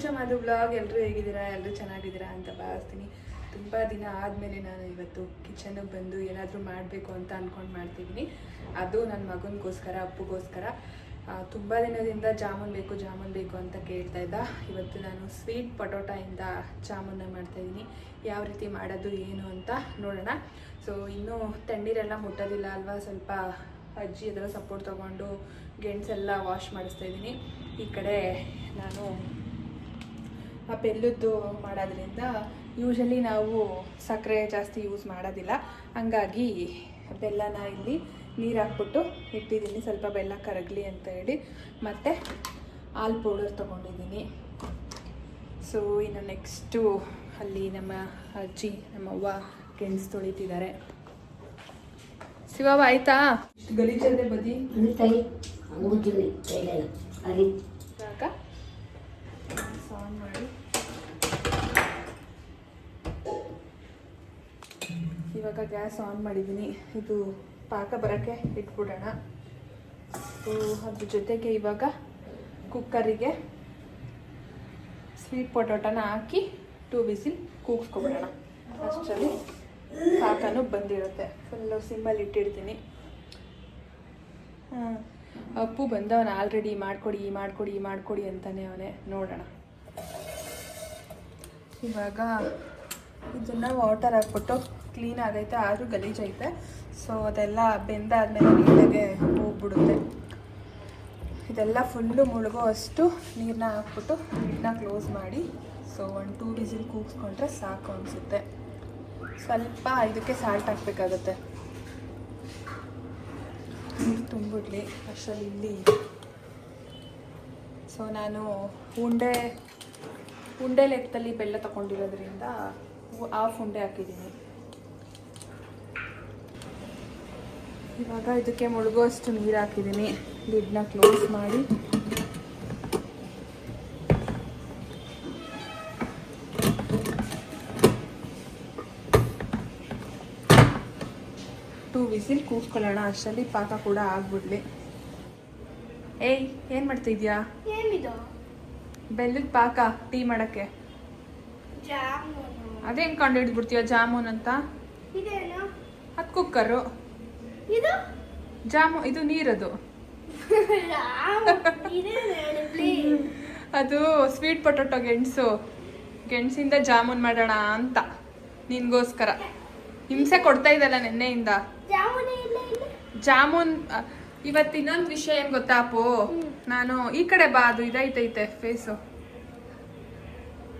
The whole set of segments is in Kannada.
To Madhu blog. ಎಲ್ಲರೂ ಹೇಗಿದ್ದೀರಾ? ಎಲ್ಲರೂ ಚೆನ್ನಾಗಿದ್ದೀರಾ ಅಂತ ಭಾವಿಸ್ತೀನಿ. ತುಂಬ ದಿನ ಆದಮೇಲೆ ನಾನು ಇವತ್ತು ಕಿಚನ್ಗೆ ಬಂದು ಏನಾದರೂ ಮಾಡಬೇಕು ಅಂತ ಅಂದ್ಕೊಂಡು ಮಾಡ್ತಿದ್ದೀನಿ. ಅದು ನನ್ನ ಮಗನಿಗೋಸ್ಕರ, ಅಪ್ಪುಗೋಸ್ಕರ. ತುಂಬ ದಿನದಿಂದ ಜಾಮೂನ್ ಬೇಕು ಅಂತ ಕೇಳ್ತಾ ಇದ್ದ. ಇವತ್ತು ನಾನು ಸ್ವೀಟ್ ಪೊಟೊಟೊಯಿಂದ ಜಾಮೂನ್ನ ಮಾಡ್ತಾಯಿದ್ದೀನಿ. ಯಾವ ರೀತಿ ಮಾಡೋದು ಏನು ಅಂತ ನೋಡೋಣ. ಸೊ ಇನ್ನೂ ತಣ್ಣೀರೆಲ್ಲ ಮುಟ್ಟೋದಿಲ್ಲ ಅಲ್ವಾ, ಸ್ವಲ್ಪ ಅಜ್ಜಿ ಅದರ ಸಪೋರ್ಟ್ ತೊಗೊಂಡು ಗೆಣಸೆಲ್ಲ ವಾಶ್ ಮಾಡಿಸ್ತಾ ಇದ್ದೀನಿ. ಈ ಕಡೆ ನಾನು ಆ ಬೆಲ್ಲದ್ದು ಮಾಡೋದ್ರಿಂದ ಯೂಶಲಿ ನಾವು ಸಕ್ಕರೆ ಜಾಸ್ತಿ ಯೂಸ್ ಮಾಡೋದಿಲ್ಲ, ಹಂಗಾಗಿ ಬೆಲ್ಲನ ಇಲ್ಲಿ ನೀರು ಹಾಕ್ಬಿಟ್ಟು ಇಟ್ಟಿದ್ದೀನಿ, ಸ್ವಲ್ಪ ಬೆಲ್ಲ ಕರಗಲಿ ಅಂತ ಹೇಳಿ. ಮತ್ತು ಹಾಲು ಪೌಡರ್ ತೊಗೊಂಡಿದ್ದೀನಿ. ಸೊ ಇನ್ನು ನೆಕ್ಸ್ಟು ಅಲ್ಲಿ ನಮ್ಮ ಅಜ್ಜಿ, ನಮ್ಮವ್ವ ಗೆಣಸು ತೊಳಿತಿದ್ದಾರೆ. ಶಿವವ ಆಯ್ತಾ? ಗಲೀಜದೆ ಬದಿ ಆನ್ ಮಾಡಿ ಇವಾಗ ಗ್ಯಾಸ್ ಆನ್ ಮಾಡಿದ್ದೀನಿ. ಇದು ಪಾಕ ಬರೋಕ್ಕೆ ಇಟ್ಬಿಡೋಣ. ಸೊ ಅದ್ರ ಜೊತೆಗೆ ಇವಾಗ ಕುಕ್ಕರಿಗೆ ಸ್ವೀಟ್ ಪೊಟೊಟೊನ ಹಾಕಿ 2 ವಿಸಿಲ್ ಕೂಗಿಸ್ಕೊಬಿಡೋಣ. ಅಷ್ಟರಲ್ಲಿ ಪಾಕನೂ ಬಂದಿರುತ್ತೆ. ಫುಲ್ಲು ಸಿಮ್ಮಲ್ಲಿ ಇಟ್ಟಿರ್ತೀನಿ. ಅಪ್ಪು ಬಂದವನ ಆಲ್ರೆಡಿ ಮಾಡ್ಕೊಡಿ ಅಂತಾನೆ ಅವನೇ. ನೋಡೋಣ. ಇವಾಗ ಇದನ್ನು ವಾಟರ್ ಹಾಕ್ಬಿಟ್ಟು ಕ್ಲೀನ್ ಆಗೈತೆ, ಆದರೂ ಗಲೀಜೈತೆ. ಸೊ ಅದೆಲ್ಲ ಬೆಂದಾದ್ಮೇಲೆ ನೀಟಾಗೆ ಹೋಗ್ಬಿಡುತ್ತೆ. ಇದೆಲ್ಲ ಫುಲ್ಲು ಮುಳುಗೋ ಅಷ್ಟು ನೀರನ್ನ ಹಾಕ್ಬಿಟ್ಟು ನೀರನ್ನ ಕ್ಲೋಸ್ ಮಾಡಿ ಸೊ 1-2 ವಿಸಿಲ್ ಕೂಗಿಸ್ಕೊಂಡ್ರೆ ಸಾಕು ಅನಿಸುತ್ತೆ. ಸ್ವಲ್ಪ ಇದಕ್ಕೆ ಸಾಲ್ಟ್ ಹಾಕಬೇಕಾಗತ್ತೆ. ನೀರು ತುಂಬಿಡ್ಲಿ ಅಷ್ಟರಲ್ಲಿ. ಇಲ್ಲಿ ಸೊ ನಾನು ಉಂಡೆ ಲೆಕ್ಕದಲ್ಲಿ ಬೆಲ್ಲ ತಗೊಂಡಿರೋದ್ರಿಂದ ಹಾಫ್ ಉಂಡೆ ಹಾಕಿದ್ದೀನಿ. ಇವಾಗ ಇದಕ್ಕೆ ಮುಳುಗುವಷ್ಟು ನೀರು ಹಾಕಿದ್ದೀನಿ. ಲಿಡ್ನ ಕ್ಲೋಸ್ ಮಾಡಿ ವಿಸಿಲ್ ಕೂಗ್ಕೊಳ್ಳೋಣ. ಅಷ್ಟರಲ್ಲಿ ಪಾಕ ಕೂಡ ಆಗ್ಬಿಡ್ಲಿ. ಏಯ್, ಏನು ಮಾಡ್ತಿದ್ಯಾ? ಬೆಲ್ಲದ ಪಾಕ ಟೀ ಮಾಡಕ್ಕೆ. ಅದೇ ಹೆಂಗೆ ಕಂಡು ಹಿಡಿದ್ಬಿಡ್ತೀಯ ಜಾಮೂನ್ ಅಂತ? ಅದು ಕುಕ್ಕರು, ಇದು ನೀರದು. ಅದು ಸ್ವೀಟ್ ಪೊಟೊಟೊ ಗೆಣಸಿಂದ ಜಾಮೂನ್ ಮಾಡೋಣ ಅಂತ ನಿನ್ಗೋಸ್ಕರ. ಹಿಂಸೆ ಕೊಡ್ತಾ ಇದ್ದಲ್ಲ ನೆನ್ನೆಯಿಂದ. ಜಾಮೂನ್ ಇವತ್ತು ಇನ್ನೊಂದು ವಿಷಯ ಏನ್ ಗೊತ್ತಾ ಅಪ್ಪು? ನಾನು ಈ ಕಡೆ ಬಾ, ಅದು ಇದೈತೈತೆ ಫೇಸು.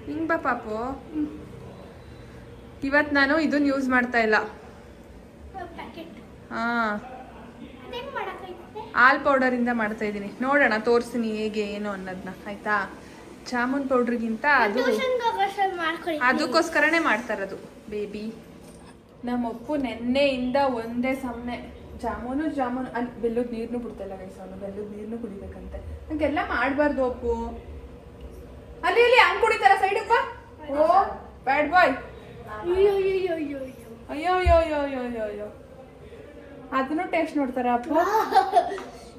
ಹಿಂಗ್ ಬಾ ಪಾಪು. ಇವತ್ತು ನಾನು ಇದನ್ನ ಯೂಸ್ ಮಾಡ್ತಾ ಇಲ್ಲ. ಹಾಲ್ ಪೌಡರ್ ಇಂದ ಮಾಡ್ತಾ ಇದ್ದೀನಿ. ನೋಡೋಣ, ತೋರಿಸ್ತೀನಿ ಹೇಗೆ ಏನು ಅನ್ನೋದನ್ನ, ಆಯ್ತಾ? ಜಾಮೂನ್ ಪೌಡ್ರಿಗಿಂತ ಅದಕ್ಕೋಸ್ಕರನೇ ಮಾಡ್ತಾರದು ಬೇಬಿ. ನಮ್ಮ ಅಪ್ಪು ನೆನ್ನೆಯಿಂದ ಒಂದೇ ಸಮನೆ ಜಾಮೂನು ಅಲ್ಲಿ ಬೆಲ್ಲದ ನೀರ್ನು ಬಿಡ್ತಲ್ಲ ಗೈಸ್. ಅವನು ಬೆಲ್ಲದ ನೀರ್ನು ಕುಡಿಬೇಕಂತೆ. ನಂಗೆಲ್ಲ ಮಾಡಬಾರ್ದು ಅಪ್ಪು. ಅಲ್ಲಿ ಹಂಗ್ ಕುಡಿತಾರ ಸೈಡ್ ಬಾ. ಓ ಬ್ಯಾಡ್ ಬಾಯ್. ಅಯ್ಯೋ ಅದನ್ನು ಟೇಸ್ಟ್ ನೋಡ್ತಾರ ಅಪ್ಪು.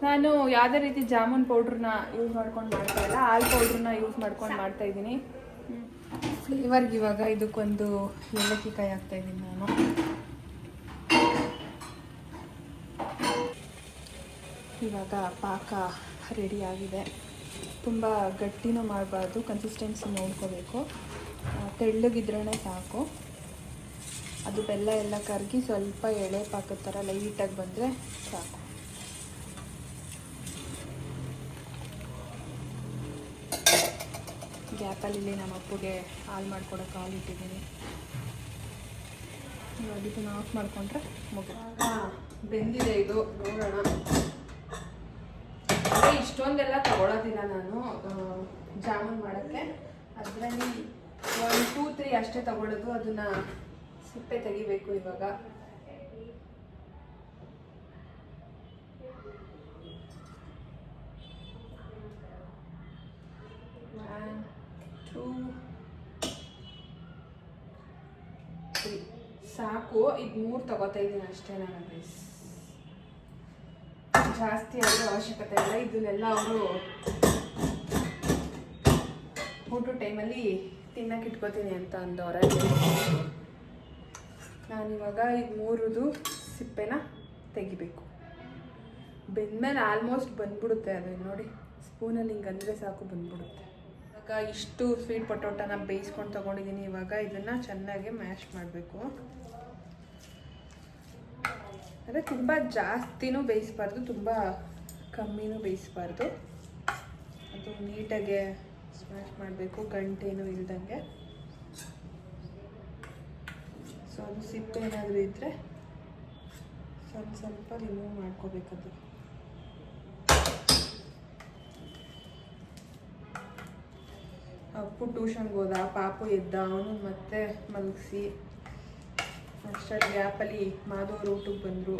ನಾನು ಯಾವುದೇ ರೀತಿ ಜಾಮೂನ್ ಪೌಡ್ರನ್ನ ಯೂಸ್ ಮಾಡ್ಕೊಂಡು ಮಾಡ್ತಾ ಇಲ್ಲ, ಹಾಲ್ ಪೌಡ್ರನ್ನ ಯೂಸ್ ಮಾಡ್ಕೊಂಡು ಮಾಡ್ತಾ ಇದ್ದೀನಿ. ಫ್ಲೇವರ್ಗೆ ಇವಾಗ ಇದಕ್ಕೊಂದು ಏಲಕ್ಕಿಕಾಯಿ ಹಾಕ್ತಾ ಇದ್ದೀನಿ ನಾನು. ಇವಾಗ ಪಾಕ ರೆಡಿ ಆಗಿದೆ. ತುಂಬ ಗಟ್ಟಿನೂ ಮಾಡಬಾರ್ದು, ಕನ್ಸಿಸ್ಟೆನ್ಸಿ ನೋಡ್ಕೋಬೇಕು. ತೆಳ್ಳಗಿದ್ರೇ ಸಾಕು. ಅದು ಬೆಲ್ಲ ಎಲ್ಲ ಕರಗಿ ಸ್ವಲ್ಪ ಎಳೆ ಪಾಕದ ಥರ ಲೈಟಾಗಿ ಬಂದರೆ ಸಾಕು. ಗ್ಯಾಪಲ್ಲಿ ನಮ್ಮ ಅಪ್ಪಗೆ ಹಾಲು ಮಾಡ್ಕೊಡೋಕೆ ಹಾಲು ಇಟ್ಟಿದ್ದೀನಿ. ಇವಾಗ ಇದನ್ನು ಆಫ್ ಮಾಡಿಕೊಂಡ್ರೆ ಮುಗಿದ ಬೆಂದಿದೆ. ಇದು ನೋಡೋಣ. ಅದೇ ಇಷ್ಟೊಂದೆಲ್ಲ ತಗೊಳ್ಳೋದಿಲ್ಲ ನಾನು ಜಾಮೂನ್ ಮಾಡೋಕ್ಕೆ. ಅದರಲ್ಲಿ 1-2-3 ಅಷ್ಟೇ ತಗೊಳ್ಳೋದು. ಅದನ್ನು ಸಿಪ್ಪೆ ತೆಗಿಬೇಕು ಇವಾಗ. ಸಾಕು. ಇದು 3 ತಗೋತಾ ಇದ್ದೀನಿ ಅಷ್ಟೇ ನಾನು. ಗೈಸ್ ಜಾಸ್ತಿ ಆದರೂ ಅವಶ್ಯಕತೆ ಇಲ್ಲ. ಇದನ್ನೆಲ್ಲ ಅವರು ಊಟ ಟೈಮಲ್ಲಿ ತಿನ್ನಕ್ಕೆ ಇಟ್ಕೋತೀನಿ ಅಂತ ಅಂದವ್ರೆ. ನಾನಿವಾಗ ಈಗ 3 ಸಿಪ್ಪೆನ ತೆಗಿಬೇಕು. ಬೆಂದ್ಮೇಲೆ ಆಲ್ಮೋಸ್ಟ್ ಬಂದ್ಬಿಡುತ್ತೆ ಅದು. ನೋಡಿ ಸ್ಪೂನಲ್ಲಿ ಹಿಂಗೆ ಅಂದರೆ ಸಾಕು ಬಂದ್ಬಿಡುತ್ತೆ. ಇವಾಗ ಇಷ್ಟು ಸ್ವೀಟ್ ಪೊಟೊಟೊನ ಬೇಯಿಸ್ಕೊಂಡು ತೊಗೊಂಡಿದ್ದೀನಿ. ಇವಾಗ ಇದನ್ನು ಚೆನ್ನಾಗಿ ಮ್ಯಾಶ್ ಮಾಡಬೇಕು. ಅಂದರೆ ತುಂಬ ಜಾಸ್ತಿನೂ ಬೇಯಿಸಬಾರ್ದು, ತುಂಬ ಕಮ್ಮಿನೂ ಬೇಯಿಸಬಾರ್ದು. ಅದು ನೀಟಾಗೆ ಸ್ಮ್ಯಾಶ್ ಮಾಡಬೇಕು, ಗಂಟೇನೂ ಇಲ್ದಂಗೆ. ಸೊ ಅದು ಸಿಪ್ಪೆ ಏನಾದರೂ ಇದ್ದರೆ ಸ್ವಲ್ಪ ರಿಮೂವ್ ಮಾಡ್ಕೋಬೇಕದು. ಅಪ್ಪು ಟ್ಯೂಷನ್ಗೆ ಹೋದ, ಪಾಪು ಎದ್ದ, ಅವನು ಮತ್ತೆ ಮಲಗಿಸಿ ಅಷ್ಟರಲ್ಲಿ ಗ್ಯಾಪಲ್ಲಿ ಮಾಧವರು ಊಟಕ್ಕೆ ಬಂದರು.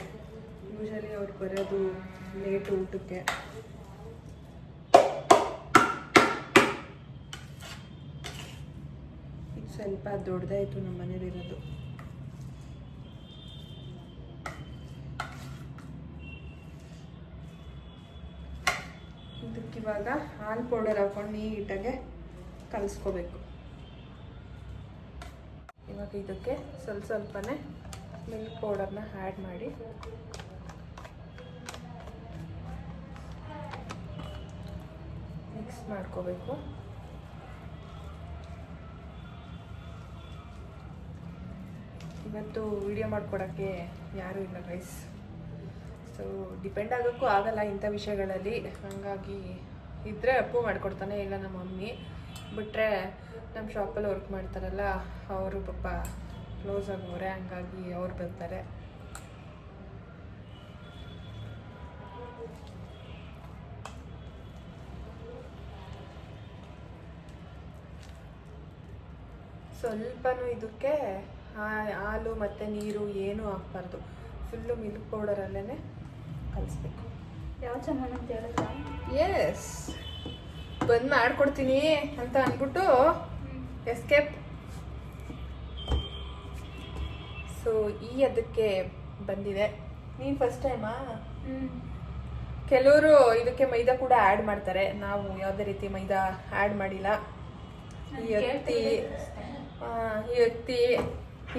ಯೂಶಲಿ ಅವ್ರು ಬರೋದು ಲೇಟು ಊಟಕ್ಕೆ. ಇದು ಸ್ವಲ್ಪ ದೊಡ್ಡದಾಯಿತು ನಮ್ಮ ಮನೇಲಿರೋದು. ಇದಕ್ಕಿವಾಗ ಹಾಲು ಪೌಡರ್ ಹಾಕೊಂಡು ನೀಟಾಗೆ ಕಲಿಸ್ಕೋಬೇಕು. ಇವಾಗ ಇದಕ್ಕೆ ಸ್ವಲ್ಪನೇ ಮಿಲ್ಕ್ ಪೌಡರ್ನ ಆ್ಯಡ್ ಮಾಡಿ ಮಿಕ್ಸ್ ಮಾಡ್ಕೋಬೇಕು. ಇವತ್ತು ವಿಡಿಯೋ ಮಾಡ್ಕೊಡೋಕ್ಕೆ ಯಾರೂ ಇಲ್ಲ ಗೈಸ್. ಸೊ ಡಿಪೆಂಡ್ ಆಗೋಕ್ಕೂ ಆಗಲ್ಲ ಇಂಥ ವಿಷಯಗಳಲ್ಲಿ. ಹಾಗಾಗಿ ಇದ್ದರೆ ಅಪ್ಪು ಮಾಡಿಕೊಡ್ತಾನೆ, ಇಲ್ಲ ನಮ್ಮ ಮಮ್ಮಿ. ಬಿಟ್ಟರೆ ನಮ್ಮ ಶಾಪಲ್ಲಿ ವರ್ಕ್ ಮಾಡ್ತಾರಲ್ಲ ಅವರು ಪಾಪ ಕ್ಲೋಸ್ ಆಗೋರೆ, ಹಂಗಾಗಿ ಅವ್ರು ಬರ್ತಾರೆ. ಸ್ವಲ್ಪನೂ ಇದಕ್ಕೆ ಹಾಲು ಮತ್ತು ನೀರು ಏನೂ ಹಾಕ್ಬಾರ್ದು, ಫುಲ್ಲು ಮಿಲ್ಕ್ ಪೌಡರಲ್ಲೇ ಕಲಿಸ್ಬೇಕು. ಯಾವ ಚೆನ್ನಾಗಿ ಅಂತ ಹೇಳಿದ್ರ? ಎಸ್, ಬಂದು ಮಾಡ್ಕೊಡ್ತೀನಿ ಅಂತ ಅಂದ್ಬಿಟ್ಟು ಎಸ್ಕೇಪ್. ಸೊ ಅದಕ್ಕೆ ಬಂದಿದೆ. ನೀನು ಫಸ್ಟ್ ಟೈಮಾ? ಕೆಲವರು ಇದಕ್ಕೆ ಮೈದಾ ಕೂಡ ಆ್ಯಡ್ ಮಾಡ್ತಾರೆ, ನಾವು ಯಾವುದೇ ರೀತಿ ಮೈದಾ ಆ್ಯಡ್ ಮಾಡಿಲ್ಲ. ಈ ಅಕ್ಕಿ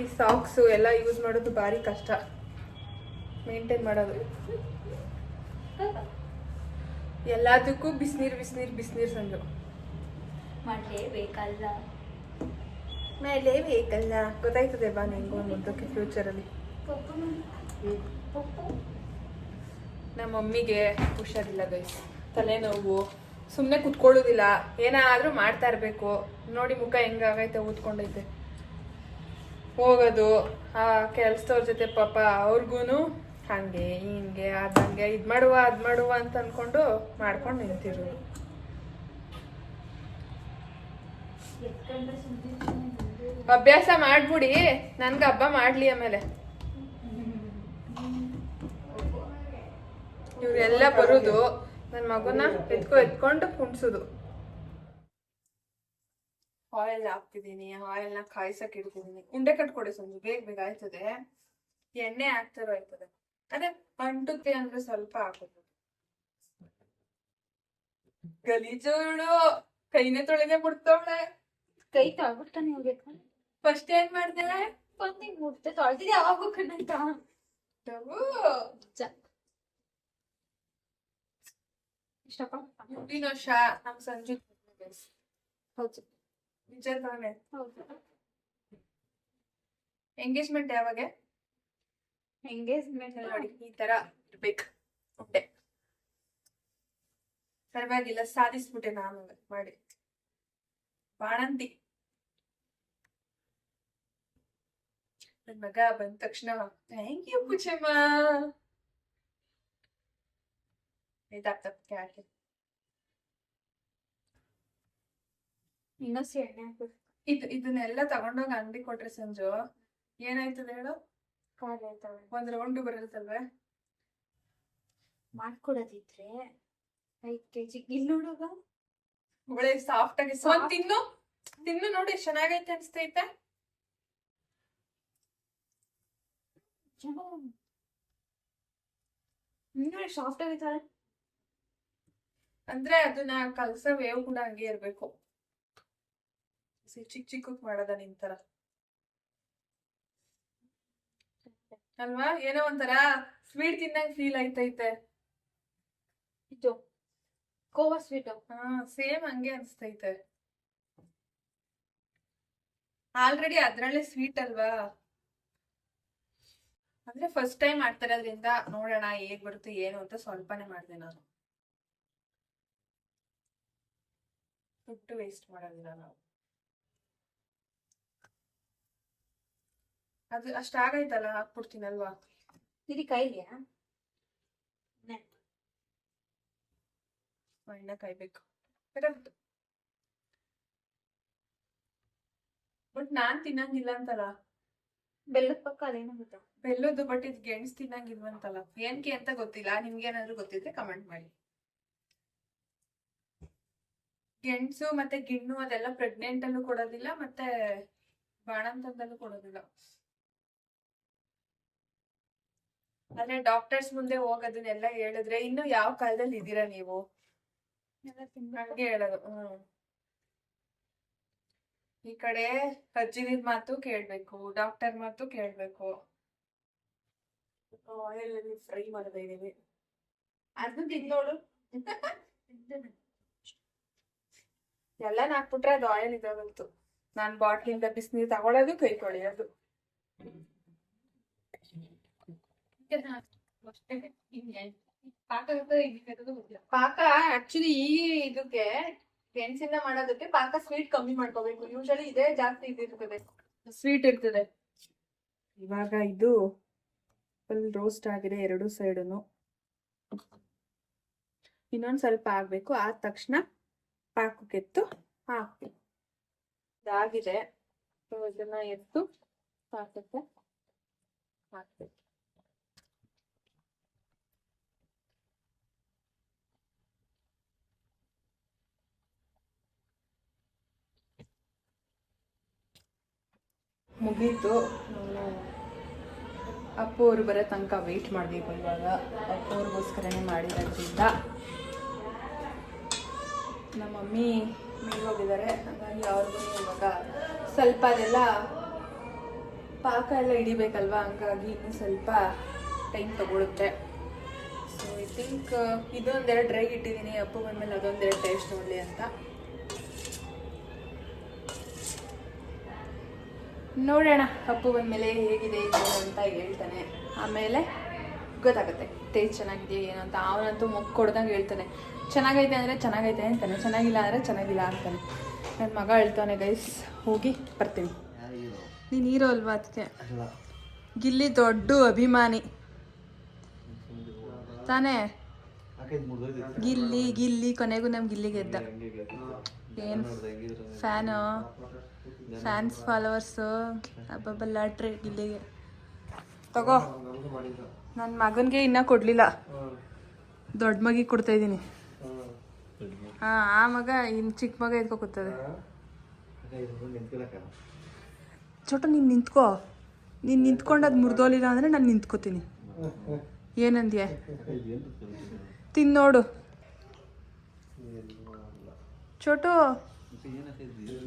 ಈ ಸಾಕ್ಸು ಎಲ್ಲ ಯೂಸ್ ಮಾಡೋದು ಭಾರಿ ಕಷ್ಟ ಮೇಂಟೈನ್ ಮಾಡೋದು. ಎಲ್ಲದಕ್ಕೂ ಬಿಸಿನೀರು ಸಂಜು ಮಾಡಲೇಬೇಕಲ್ಲ. ಗೊತ್ತಾಯ್ತದೆ ಬಾ ನಿಂಗೂ ಮುಂದಕ್ಕೆ ಫ್ಯೂಚರಲ್ಲಿ. ನಮ್ಮ ಮಮ್ಮಿಗೆ ಹುಷಾರಿಲ್ಲ ಗೈಸ್, ತಲೆನೋವು, ಸುಮ್ಮನೆ ಕುತ್ಕೊಳ್ಳೋದಿಲ್ಲ, ಏನಾದರೂ ಮಾಡ್ತಾ ಇರಬೇಕು. ನೋಡಿ ಮುಖ ಹೆಂಗಾಗೈತೆ, ಊದ್ಕೊಂಡೈತೆ. ಹೋಗೋದು ಆ ಕೆಲಸದವ್ರ ಜೊತೆ ಪಾಪ ಅವ್ರಿಗೂ ಹಾಗೆ ಹಿಂಗೆ ಆದಂಗೆ ಇದು ಮಾಡುವ ಅಂತ ಅಂದ್ಕೊಂಡು ಮಾಡ್ಕೊಂಡು ನಿಂತಿರೋದು. ಅಭ್ಯಾಸ ಮಾಡ್ಬಿಡಿ, ನನ್ಗೆ ಹಬ್ಬ ಮಾಡ್ಲಿ. ಆಮೇಲೆ ಇವ್ರೆಲ್ಲ ಬರೋದು ನನ್ನ ಮಗುನ ಎತ್ಕೊಂಡು ಕುಣ್ಸೋದು. ಆಯಿಲ್ ಹಾಕ್ತಿದ್ದೀನಿ, ಆಯಿಲ್ನ ಕಾಯ್ಸಕ್ಕೆ ಇಡ್ತಿದ್ದೀನಿ. ಉಂಡೆ ಕಟ್ಕೊಡಿ ಸಂಜು, ಬೇಗ ಆಯ್ತದೆ. ಎಣ್ಣೆ ಹಾಕ್ತಾರೋ ಆಯ್ತದೆ. ಅದೇ ಅಂಟುತ್ತೆ ಅಂದ್ರೆ ಸ್ವಲ್ಪ ಹಾಕೋದು. ಗಲೀಜೋಳು ಕೈನೇ ತೊಳೆದೇ ಬಿಡ್ತವಳೆ. ಕೈ ತೊಳ್ಬಿಡ್ತಾನೆ ಹೋಗ್ಬೇಕು. ಫಸ್ಟ್ ಏನ್ ಮಾಡ್ದೆ? ಒಂದಿಗೆ ಮುಟ್ತೆ ತೊಳ್ದಿದ್ದೆ ಯಾವಾಗ ಕಣ್ಣಂತ. ಮುಂದಿನ ವರ್ಷ ನಮ್ ಸಂಜು ಹೌದು ನಿಜ ತಾನೆ? ಹೌದು. ಎಂಗೇಜ್ಮೆಂಟ್ ಯಾವಾಗ? ಎಂಗೇಜ್ಮೆಂಟ್ ನೋಡಿ ಈ ತರ ಇರ್ಬೇಕು ಉಂಡೆ. ಪರವಾಗಿಲ್ಲ, ಸಾಧಿಸ್ಬಿಟ್ಟೆ ನಾನು ಮಾಡಿ. ಬಾಣಂತಿ ನನ್ ಮಗ ಬಂದ ತಕ್ಷಣ ಥ್ಯಾಂಕ್ ಯು ಪುಚಮ್ಮ ಇದಾಗ್ತಕ್ಕೆ ಹಾಕಿ ಇನ್ನೊಸಿ ಎಣ್ಣೆ ಹಾಕ್ಬೇಕು. ಇದನ್ನೆಲ್ಲ ತಗೊಂಡೋಗಿ ಅಂಗಡಿ ಕೊಟ್ರೆ ಸಂಜು ಏನಾಯ್ತದೆ ಹೇಳು? ಖಾಲಿ ಆಯ್ತವೆ. ಒಂದ್ ರೌಂಡ್ ಬರಲ್ತಲ್ವೇ? ಮಾಡ್ಕೊಡೋದಿದ್ರೆ 5 kg ಇಲ್ಲಿ ನೋಡುವಾಗ ಒಳ್ಳೆ ಸಾಫ್ಟ್ ಆಗಿ ತಿನ್ನು ನೋಡಿ, ಎಷ್ಟ್ ಚೆನ್ನಾಗೈತೆ ಅನ್ಸ್ತೈತೆ. ಸಾಫ್ಟ್ ಆಗಿದ್ದಾರೆ ಅಂದ್ರೆ ಅದನ್ನ ಕಲ್ಸೋ ವೇವ್ ಕೂಡ ಹಂಗೆ ಇರ್ಬೇಕು. ಚಿಕ್ಕ ಚಿಕ್ಕ ಮಾಡೋದ ನಿನ್ ತರ ಅಲ್ವಾ? ಏನೋ ಒಂಥರ ಸ್ವೀಟ್ ತಿನ್ನಂಗ್ ಫೀಲ್ ಆಯ್ತೈತೆ. ಇದು ಕೋವಾ ಸ್ವೀಟ್. ಹಾ, ಸೇಮ್ ಹಂಗೆ ಅನ್ಸ್ತೈತೆ. ಆಲ್ರೆಡಿ ಅದ್ರಲ್ಲೇ ಸ್ವೀಟ್ ಅಲ್ವಾ? ಅಂದ್ರೆ ಫಸ್ಟ್ ಟೈಮ್ ಮಾಡ್ತಿರೋದ್ರಿಂದ ನೋಡೋಣ ಹೇಗ್ ಬರುತ್ತೆ ಏನು ಅಂತ ಸ್ವಲ್ಪನೇ ಮಾಡಿದೆ ನಾನು. ದುಡ್ಡು ವೇಸ್ಟ್ ಮಾಡೋದಿಲ್ಲ ನಾವು. ಅದು ಅಷ್ಟಾಗೈತಲ್ಲ, ಹಾಕ್ಬಿಡ್ತೀನಲ್ವಾ? ಇದು ಕಾಯಿಲೆಯಾ? ಇನ್ನ ಕಾಯ್ಬೇಕು. ಕರೆಕ್ಟ್. ಬಟ್ ನಾನ್ ತಿನ್ನಂಗಿಲ್ಲ ಅಂತಲ್ಲ. ಬೆಲ್ಲದ ಪಕ್ಕ ಅದೇನೋ ಗೊತ್ತಾ? ಬೆಲ್ಲದ್ದು, ಬಟ್ ಇದು ಗೆಣಸ್ ತಿನ್ನಂಗಿಲ್ವಂತಲ್ಲ. ಏನ್ಕೆ ಅಂತ ಗೊತ್ತಿಲ್ಲ. ನಿಮ್ಗೆ ಏನಾದ್ರು ಗೊತ್ತಿದ್ರೆ ಕಮೆಂಟ್ ಮಾಡಿ. ಗೆಣಸು ಮತ್ತೆ ಗಿಣ್ಣು ಅದೆಲ್ಲ ಪ್ರೆಗ್ನೆಂಟ್ ಅಲ್ಲೂ ಕೊಡೋದಿಲ್ಲ, ಮತ್ತೆ ಬಾಣಂತಂದಲ್ಲೂ ಕೊಡೋದಿಲ್ಲ. ಆದ್ರೆ ಡಾಕ್ಟರ್ಸ್ ಮುಂದೆ ಹೋಗೋದನ್ನೆಲ್ಲ ಹೇಳಿದ್ರೆ, ಇನ್ನು ಯಾವ ಕಾಲದಲ್ಲಿ ಇದ್ದೀರಾ ನೀವು ಹಂಗೆ ಹೇಳೋದು. ಈ ಕಡೆ ಅಜ್ಜಿನಿದ್ ಮಾತು ಕೇಳ್ಬೇಕು, ಡಾಕ್ಟರ್ ಮಾತು ಕೇಳ್ಬೇಕು. ಆಯಿಲ್ ಅಲ್ಲಿ ಫ್ರೈ ಮಾಡ್ತಾ ಇದೀವಿ. ಅದು ತಿನ್ನೋಳು ಎಲ್ಲ ಹಾಕ್ಬಿಟ್ರೆ ಅದು ಆಯಿಲ್ ಇದಾಗಂತು. ನಾನ್ ಬಾಟ್ಲಿಂದ ಬಿಸಿನೀರು ತಗೊಳ್ಳೋದು, ಕೈ ತೊಳೆಯೋದು. ಪಾಕ ಆಕ್ಚುಲಿ ಈ ಇದಕ್ಕೆ ಗೆಣಸಿಂದ ಮಾಡೋದಕ್ಕೆ ಪಾಕ ಸ್ವೀಟ್ ಕಮ್ಮಿ ಮಾಡ್ಕೋಬೇಕು. ಯೂಶಲಿ ಇದೇ ಜಾಸ್ತಿ ಇದಿರ್ತದೆ, ಸ್ವೀಟ್ ಇರ್ತದೆ. ಇವಾಗ ಇದು ಫುಲ್ ರೋಸ್ಟ್ ಆಗಿದೆ ಎರಡು ಸೈಡುನು. ಇನ್ನೊಂದ್ ಸ್ವಲ್ಪ ಆಗ್ಬೇಕು. ಆದ ತಕ್ಷಣ ಪಾಕಕ್ಕೆತ್ತು ಹಾಕ್ಬೇಕು. ಇದಾಗಿದೆ, ಇದನ್ನ ಎತ್ತು ಪಾಕಕ್ಕೆ ಹಾಕ್ಬೇಕು. ಮುಗೀತು. ಅಪ್ಪು ಅವ್ರು ಬರೋ ತನಕ ವೆಯ್ಟ್ ಮಾಡಬೇಕು. ಇವಾಗ ಅಪ್ಪು ಅವ್ರಿಗೋಸ್ಕರನೇ ಮಾಡಿರೋದ್ರಿಂದ ನಮ್ಮ ಮಮ್ಮಿ ಮೇಲೆ ಹೋಗಿದ್ದಾರೆ. ಹಾಗಾಗಿ ಅವ್ರಿಗೂ ಇವಾಗ ಸ್ವಲ್ಪ ಅದೆಲ್ಲ ಪಾಕ ಎಲ್ಲ ಹಿಡಿಬೇಕಲ್ವಾ, ಹಂಗಾಗಿ ಇನ್ನೂ ಸ್ವಲ್ಪ ಟೈಮ್ ತಗೊಳುತ್ತೆ. ಸೊ ಐ ಥಿಂಕ್ ಇದೊಂದೆರಡು ಡ್ರೈ ಇಟ್ಟಿದ್ದೀನಿ. ಅಪ್ಪು ಬಂದಮೇಲೆ ಅದೊಂದೆರಡು ಟೇಸ್ಟ್ ನೋಡಲಿ ಅಂತ. ನೋಡೋಣ ಅಪ್ಪು ಬಂದಮೇಲೆ ಹೇಗಿದೆ ಇದು ಅಂತ ಹೇಳ್ತಾನೆ. ಆಮೇಲೆ ಗೊತ್ತಾಗುತ್ತೆ ಟೇಸ್ಟ್ ಚೆನ್ನಾಗಿದೆ ಏನು ಅಂತ. ಅವನಂತೂ ಮುಖ ಕೊಡ್ದಂಗೆ ಹೇಳ್ತಾನೆ. ಚೆನ್ನಾಗೈತೆ ಅಂದರೆ ಚೆನ್ನಾಗೈತೆ ಅಂತಾನೆ, ಚೆನ್ನಾಗಿಲ್ಲ ಅಂದರೆ ಚೆನ್ನಾಗಿಲ್ಲ ಅಂತಾನೆ. ನನ್ನ ಮಗ ಹೇಳ್ತಾನೆ, ಗೈಸ್ ಹೋಗಿ ಬರ್ತೀನಿ. ನೀನು ಹೀರೋ ಅಲ್ವಾ, ಅದಕ್ಕೆ ಗಿಲ್ಲಿ ದೊಡ್ಡ ಅಭಿಮಾನಿ ತಾನೇ. ಗಿಲ್ಲಿ ಗಿಲ್ಲಿ ಕೊನೆಗೂ ನಮ್ಮ ಗಿಲ್ಲಿ ಗೆದ್ದ. ಏನು ಫ್ಯಾನ್ಸ್ ಫಾಲೋವರ್ಸು ಹಬ್ಬ ಲಾಟ್ರಿ ಗಿಲ್ಲಿಗೆ. ತಗೋ, ನನ್ನ ಮಗನಿಗೆ ಇನ್ನೂ ಕೊಡಲಿಲ್ಲ, ದೊಡ್ಡ ಮಗಿಗೆ ಕೊಡ್ತಾ ಇದ್ದೀನಿ. ಹಾಂ, ಆ ಮಗ ಇನ್ನು ಚಿಕ್ಕ ಮಗ ಎತ್ಕೊ ಕೂತದೆ. ಚೋಟ ನೀನು ನಿಂತ್ಕೋ. ನೀನು ನಿಂತ್ಕೊಂಡು ಅದು ಮುರಿದೋಲಿಲ್ಲ ಅಂದರೆ ನಾನು ನಿಂತ್ಕೋತೀನಿ. ಏನಂದ್ಯ? ತಿನ್ನೋಡು ಚೋಟು.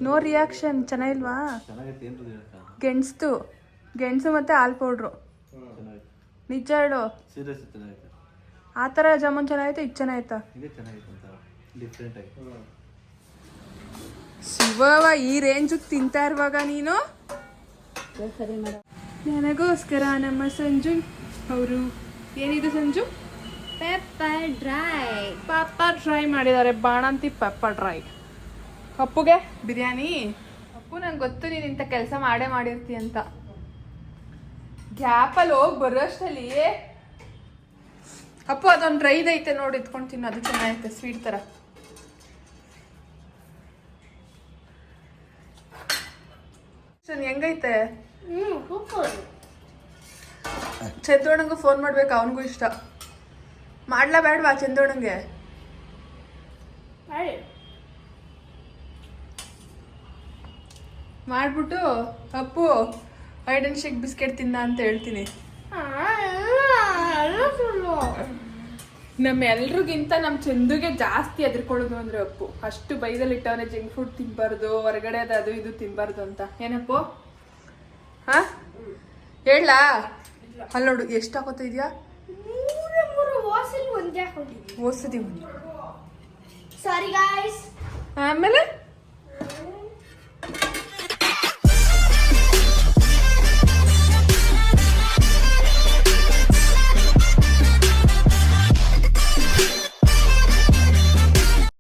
No reaction. ಚೆನ್ನಾಗಿಲ್ವಾ? ಗೆಣಸು ಮತ್ತೆ ಹಾಲ್ ಪೌಡ್ರು. ನಿಜ ಹೇಳು. ಆ ಥರ ಜಾಮೂನ್ ಚೆನ್ನಾಗೈತೆ, ಇದು ಚೆನ್ನಾಗೈತಾ? ಶಿವವ ಈ ರೇಂಜಿಗೆ ತಿಂತಾ ಇರುವಾಗ ನೀನು. ನನಗೋಸ್ಕರ ನಮ್ಮ ಸಂಜು ಅವರು, ಏನಿದು Sanju? Pepper dry. Pepper dry ಮಾಡಿದ್ದಾರೆ. ಬಾಣಂತಿ ಪೆಪ್ಪರ್ ಡ್ರೈ. ಅಪ್ಪುಗೆ ಬಿರಿಯಾನಿ. ಅಪ್ಪು ನಂಗೆ ಗೊತ್ತು ನೀನು ಇಂಥ ಕೆಲಸ ಮಾಡೇ ಮಾಡಿರ್ತಿ ಅಂತ. ಗ್ಯಾಪಲ್ಲಿ ಹೋಗಿ ಬರೋಷ್ಟಲ್ಲಿ ಅಪ್ಪು ಅದೊಂದು ಡ್ರೈದ್ ಐತೆ ನೋಡಿ, ಇಟ್ಕೊಂಡು ತಿನ್ನು. ಅದು ಚೆನ್ನಾಗೈತೆ, ಸ್ವೀಟ್ ಥರ. ಹೆಂಗೈತೆ? ಚಂದ್ರೋಣಂಗೂ ಫೋನ್ ಮಾಡ್ಬೇಕು, ಅವನಿಗೂ ಇಷ್ಟ. ಮಾಡ್ಲಾ ಬೇಡವಾ ಚಂದ್ರೋಣಂಗೆ? ಮಾಡ್ಬಿಟ್ಟು Appu hide and seek biscuit ತಿನ್ನ ಅಂತ ಹೇಳ್ತೀನಿ. ನಮ್ಮೆಲ್ರಿಗಿಂತ ನಮ್ಮ ಚಂದುಗೆ ಜಾಸ್ತಿ ಎದ್ರುಕೊಳ್ಳೋದು ಅಂದ್ರೆ ಅಪ್ಪು. ಅಷ್ಟು ಬೈದಲ್ಲಿ ಇಟ್ಟವನೇ ಜಂಕ್ ಫುಡ್ ತಿನ್ಬಾರ್ದು, ಹೊರಗಡೆ ಅದು ಇದು ತಿನ್ಬಾರ್ದು ಅಂತ. ಏನಪ್ಪು? ಹಾ ಹೇಳಾ? ಅಲ್ಲಿ ನೋಡು ಎಷ್ಟು ಹಾಕೋತಾ ಇದೆಯಾ? ಒಂದೇ ಹಾಕೊಂಡಿದ್ದೀನಿ. ಓದಿದೀವಿ. Sorry guys. ಆಮೇಲೆ